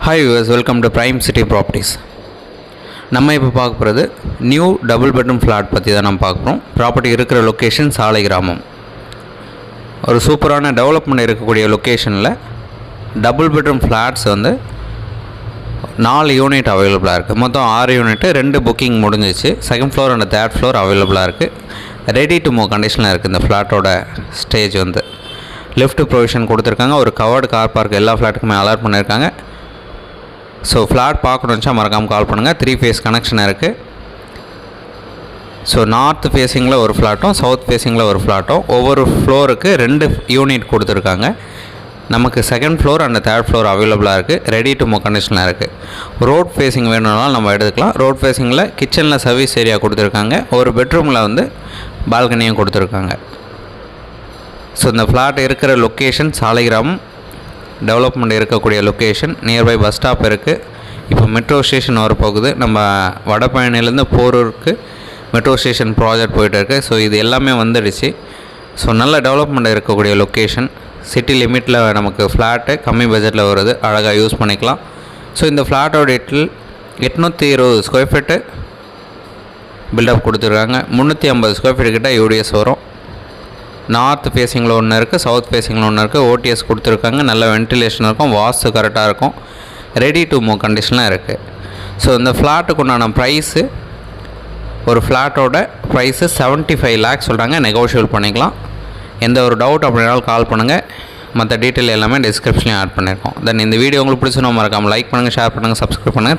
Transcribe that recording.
Hi viewers, welcome to prime city properties. நம்ம இப்போ பார்க்க போகிறது நியூ டபுள் பெட்ரூம் ஃப்ளாட் பற்றி தான் நம்ம பார்க்க போகிறோம். ப்ராப்பர்ட்டி இருக்கிற லொக்கேஷன் சாலை கிராமம். ஒரு சூப்பரான டெவலப்மெண்ட் இருக்கக்கூடிய லொக்கேஷனில் டபுள் பெட்ரூம் ஃப்ளாட்ஸ் வந்து 4 யூனிட் அவைலபிளாக இருக்குது. மொத்தம் 6 யூனிட்டு, 2 புக்கிங் முடிஞ்சிச்சு. Second floor and third floor அவைலபிளாக இருக்குது. ரெடி டு மூவ் கண்டிஷனில் இருக்குது. இந்த ஃப்ளாட்டோட ஸ்டேஜ் வந்து லிஃப்ட் ப்ரொவிஷன் கொடுத்துருக்காங்க. ஒரு கவர்டு கார் பார்க் எல்லா ஃப்ளாட்டுக்குமே அலாட் பண்ணியிருக்காங்க. ஸோ ஃப்ளாட் பார்க்கணுச்சா மறக்காமல் கால் பண்ணுங்கள். 3 ஃபேஸ் கனெக்ஷன் இருக்குது. ஸோ நார்த் ஃபேஸிங்கில் ஒரு ஃப்ளாட்டும் சவுத் ஃபேஸிங்கில் ஒரு ஃப்ளாட்டும் ஒவ்வொரு ஃப்ளோருக்கு 2 யூனிட் கொடுத்துருக்காங்க. நமக்கு second floor and third floor அவைலபிளாக இருக்குது. ரெடி டு மூவ் கண்டிஷனில் இருக்குது. ரோட் ஃபேஸிங் வேணும்னாலும் நம்ம எடுத்துக்கலாம். ரோட் ஃபேஸிங்கில் கிச்சனில் சர்வீஸ் ஏரியா கொடுத்துருக்காங்க. ஒரு பெட்ரூமில் வந்து பால்கனியும் கொடுத்துருக்காங்க. ஸோ இந்த ஃப்ளாட் இருக்கிற லொக்கேஷன் சாலை கிராமம். டெவலப்மெண்ட் இருக்கக்கூடிய லொக்கேஷன். நியர்பை பஸ் ஸ்டாப் இருக்குது. இப்போ மெட்ரோ ஸ்டேஷன் வரப்போகுது. நம்ம வடபழனிலேருந்து போரூருக்கு மெட்ரோ ஸ்டேஷன் ப்ராஜெக்ட் போயிட்டு இருக்குது. ஸோ இது எல்லாமே வந்துடுச்சு. ஸோ நல்ல டெவலப்மெண்ட் இருக்கக்கூடிய லொக்கேஷன். சிட்டி லிமிட்டில் நமக்கு ஃப்ளாட்டு கம்மி பட்ஜெட்டில் வருது. அழகாக யூஸ் பண்ணிக்கலாம். ஸோ இந்த ஃப்ளாட்டோட 820 ஸ்கொயர் ஃபீட்டு பில்டப் கொடுத்துருக்காங்க. 350 ஸ்கொயர் ஃபீட் கிட்ட யூடிஎஸ் வரும். நார்த் ஃபேஸிங்கில் ஒன்று இருக்குது, சவுத் ஃபேஸிங்கில் ஒன்று இருக்குது. ஓடிஎஸ் கொடுத்துருக்காங்க. நல்ல வென்டிலேஷன் இருக்கும். வாஸ்து கரெக்டாக இருக்கும். ரெடி டு மூவ் கண்டிஷனில் இருக்குது. ஸோ இந்த ஃப்ளாட்டுக்கு உண்டான ப்ரைஸு, ஒரு ஃப்ளாட்டோட ப்ரைஸு 75 lakhs சொல்கிறாங்க. நெகோஷியபிள் பண்ணிக்கலாம். எந்த ஒரு டவுட் அப்படின்னாலும் கால் பண்ணுங்கள். மற்ற டீட்டெயில் எல்லாமே டிஸ்கிரிப்ஷன்லேயும் ஆட் பண்ணியிருக்கோம். தென் இந்த வீடியோ உங்களுக்கு பிடிச்சா மறக்காமல் லைக் பண்ணுங்கள், ஷேர் பண்ணுங்கள், சப்ஸ்கிரைப் பண்ணுங்கள்.